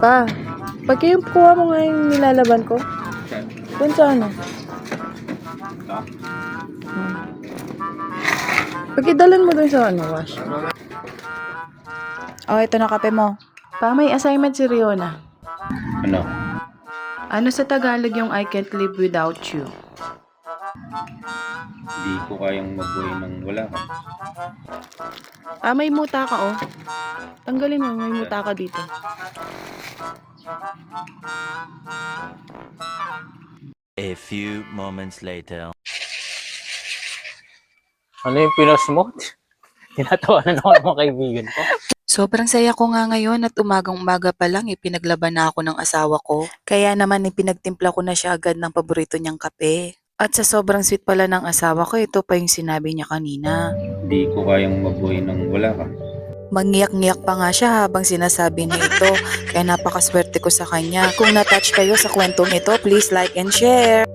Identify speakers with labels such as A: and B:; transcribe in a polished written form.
A: pa. Pag kayo kuha mo nga yung nilalaban ko. Doon sa ano? Pagkidalan mo doon sa ano, wash. Oh, ito na kape mo. Pa, may assignment si Riona.
B: Ano?
A: Ano sa Tagalog yung I can't live without you?
B: Hindi ko kayang mabuhay nang wala ka.
A: Ah, may muta ka, oh. Tanggalin mo, may muta ka dito.
C: A few moments later.
D: Ano yung pinost mo? Tinatawanan ako ng mga kaibigan ko.
A: Sobrang saya ko nga ngayon at umagang-umaga pa lang ipinaglaban na ako ng asawa ko. Kaya naman ipinagtimpla ko na siya agad ng paborito niyang kape. At sa sobrang sweet pala ng asawa ko, ito pa yung sinabi niya kanina.
B: Hindi ko kayang mabuhay nang wala ka.
A: Mangiyak-ngiyak pa nga siya habang sinasabi niya ito. Kaya napakaswerte ko sa kanya. Kung na-touch kayo sa kwentong ito, please like and share.